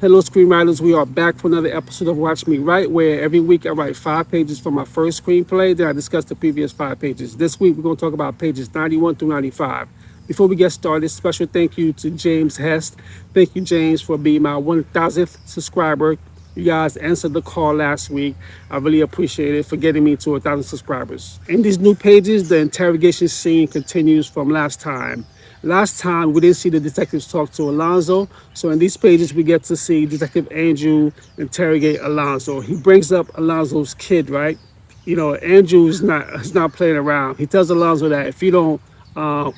Hello, screenwriters. We are back for another episode of Watch Me Write, where every week I write 5 pages for my first screenplay. Then I discuss the previous 5 pages. This week, we're going to talk about pages 91 through 95. Before we get started, special thank you to James Hest. Thank you, James, for being my 1,000th subscriber. You guys answered the call last week. I really appreciate it for getting me to 1,000 subscribers. In these new pages, the interrogation scene continues from last time. Last time, we didn't see the detectives talk to Alonzo. So in these pages, we get to see Detective Andrew interrogate Alonzo. He brings up Alonzo's kid, right? You know, Andrew is not playing around. He tells Alonzo that if you don't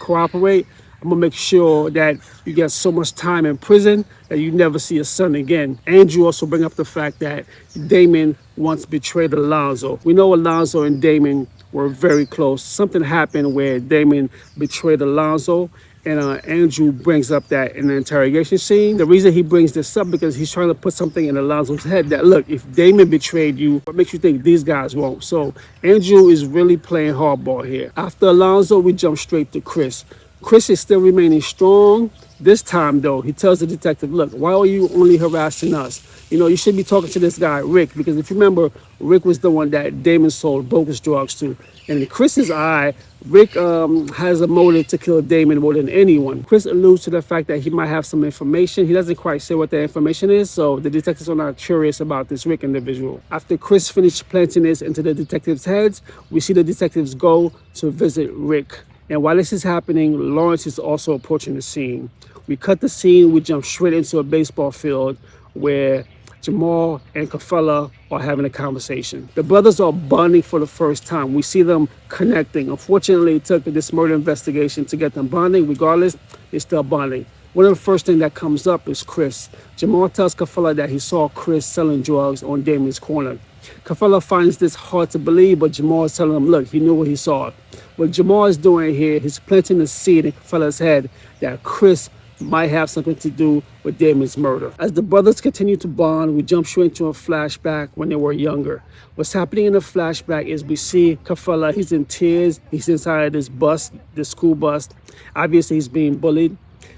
cooperate, I'm gonna make sure that you get so much time in prison that you never see your son again. Andrew also bring up the fact that Damon once betrayed Alonzo. We know Alonzo and Damon were very close. Something happened where Damon betrayed Alonzo, and Andrew brings up that in the interrogation scene. The reason he brings this up because he's trying to put something in Alonzo's head that, look, if Damon betrayed you, what makes you think these guys won't? So Andrew is really playing hardball here. After Alonzo, we jump straight to Chris. Chris is still remaining strong. This time, though, he tells the detective, look, why are you only harassing us? You know, you should be talking to this guy, Rick, because if you remember, Rick was the one that Damon sold bogus drugs to. And in Chris's eye, Rick has a motive to kill Damon more than anyone. Chris alludes to the fact that he might have some information. He doesn't quite say what the information is, so the detectives are not curious about this Rick individual. After Chris finished planting this into the detectives' heads, we see the detectives go to visit Rick. And while this is happening, Lawrence is also approaching the scene. We cut the scene, we jump straight into a baseball field where Jamal and Kafella are having a conversation. The brothers are bonding for the first time. We see them connecting. Unfortunately, it took this murder investigation to get them bonding. Regardless, they're still bonding. One of the first things that comes up is Chris. Jamal tells Kafella that he saw Chris selling drugs on Damon's corner. Kafella finds this hard to believe, but Jamal is telling him, look, he knew what he saw. What Jamal is doing here, he's planting the seed in Kafella's head that Chris might have something to do with Damon's murder. As the brothers continue to bond, we jump straight into a flashback when they were younger. What's happening in the flashback is we see Kafella, he's in tears, he's inside this bus, this school bus. Obviously, he's being bullied.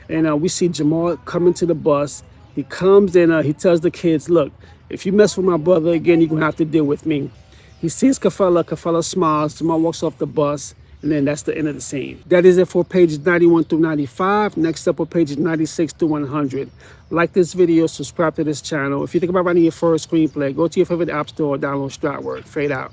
And we see Jamal coming to the bus. He comes and he tells the kids, look, if you mess with my brother again, you're going to have to deal with me. He sees Kafella, Kafella smiles, Jamal walks off the bus, and then that's the end of the scene. That is it for pages 91 through 95. Next up are pages 96 through 100. Like this video, subscribe to this channel. If you think about writing your first screenplay, go to your favorite app store or download Stratword. Fade out.